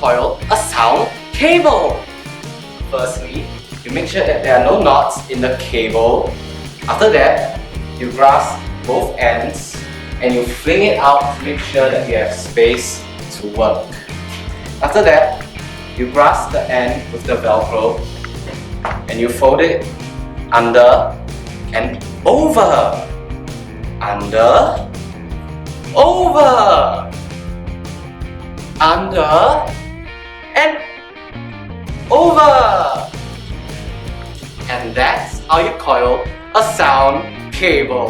coil a sound cable. Firstly, you make sure that there are no knots in the cable. After that, you grasp both ends and you fling it out to make sure that you have space to work. After that, you grasp the end with the Velcro and you fold it under and over. Under, over, under, and over. And that's how you coil a sound cable.